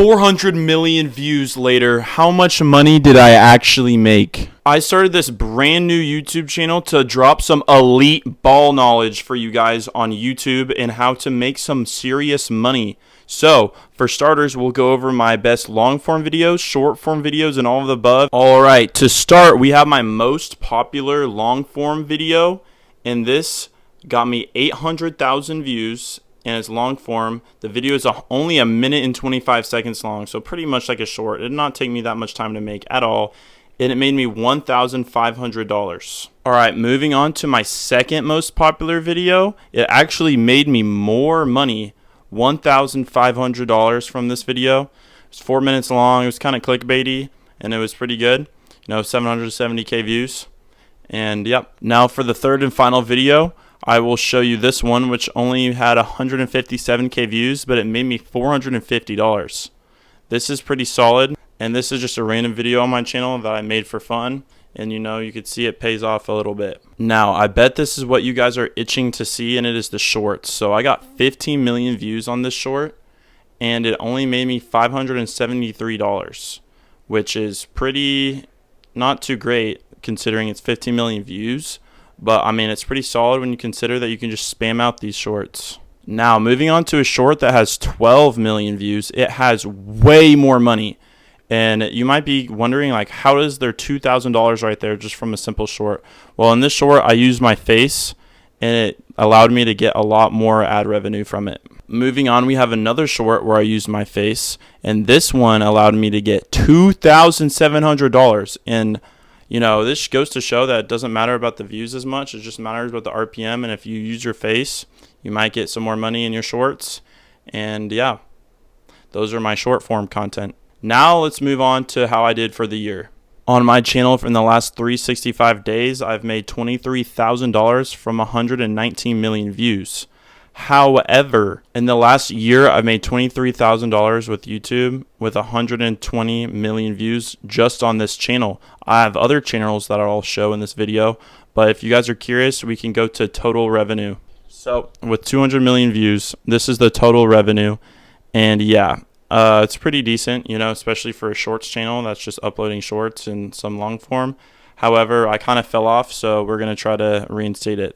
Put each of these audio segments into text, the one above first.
400 million views later, how much money did I actually make? I started this brand new YouTube channel to drop some elite ball knowledge for you guys on YouTube and how to make some serious money. So, for starters, we'll go over my best long form videos, short form videos, and all of the above. Alright, to start, we have my most popular long form video, and this got me 800,000 views. And it's long form. The video is only a minute and 25 seconds long, so pretty much like a short. It did not take me that much time to make at all, and it made me $1,500. Alright, moving on to my second most popular video. It actually made me more money, $1,500 from this video. It was 4 minutes long. It was kind of clickbaity, and it was pretty good. 770K views. And yep, now for the third and final video, I will show you this one, which only had 157K views, but it made me $450. This is pretty solid, and this is just a random video on my channel that I made for fun, and you could see it pays off a little bit. Now, I bet this is what you guys are itching to see, and it is the shorts. So I got 15 million views on this short, and it only made me $573, which is pretty not too great considering it's 15 million views. But, I mean, it's pretty solid when you consider that you can just spam out these shorts. Now, moving on to a short that has 12 million views. It has way more money. And you might be wondering, like, how does their $2,000 right there just from a simple short? Well, in this short, I used my face, and it allowed me to get a lot more ad revenue from it. Moving on, we have another short where I used my face. And this one allowed me to get $2,700. And this goes to show that it doesn't matter about the views as much. It just matters about the RPM. And if you use your face, you might get some more money in your shorts. And yeah, those are my short form content. Now let's move on to how I did for the year. On my channel in the last 365 days, I've made $23,000 from 119 million views. However, in the last year, I've made $23,000 with YouTube with 120 million views just on this channel. I have other channels that I'll show in this video, but if you guys are curious, we can go to total revenue. So with 200 million views, this is the total revenue. And yeah, it's pretty decent, especially for a shorts channel that's just uploading shorts and some long form. However, I kind of fell off, so we're going to try to reinstate it.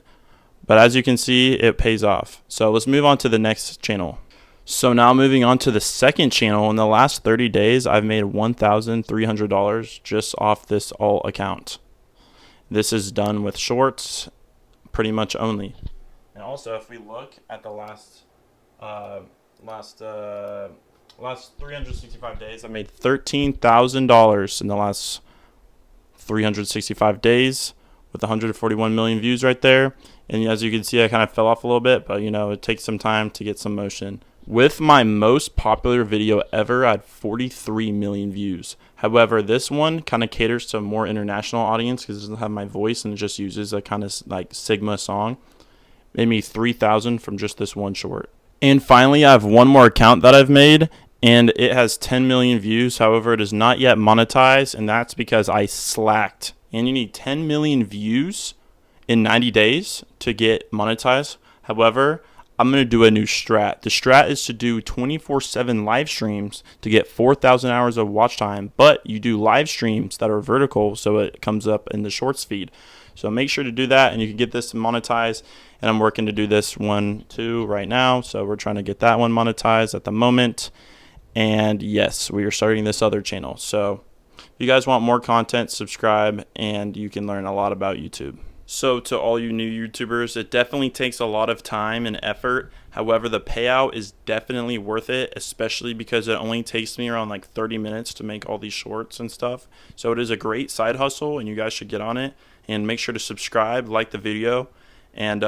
But as you can see, it pays off. So let's move on to the next channel. So now moving on to the second channel, in the last 30 days, I've made $1,300 just off this alt account. This is done with shorts pretty much only. And also, if we look at the last 365 days, I made $13,000 in the last 365 days with 141 million views right there. And as you can see, I kind of fell off a little bit, but it takes some time to get some motion. With my most popular video ever, I had 43 million views. However, this one kind of caters to a more international audience because it doesn't have my voice and it just uses a kind of like Sigma song. Made me 3,000 from just this one short. And finally, I have one more account that I've made, and it has 10 million views. However, it is not yet monetized, and that's because I slacked. And you need 10 million views in 90 days to get monetized. However, I'm going to do a new strat. The strat is to do 24/7 live streams to get 4,000 hours of watch time, but you do live streams that are vertical so it comes up in the shorts feed. So make sure to do that and you can get this monetized. And I'm working to do this one too right now. So we're trying to get that one monetized at the moment. And yes, we are starting this other channel. So if you guys want more content, subscribe and you can learn a lot about YouTube. So to all you new YouTubers, it definitely takes a lot of time and effort. However, the payout is definitely worth it, especially because it only takes me around like 30 minutes to make all these shorts and stuff. So it is a great side hustle and you guys should get on it. And make sure to subscribe, like the video. And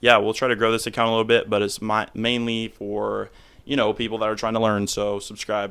yeah, we'll try to grow this account a little bit, but it's mainly for people that are trying to learn. So subscribe.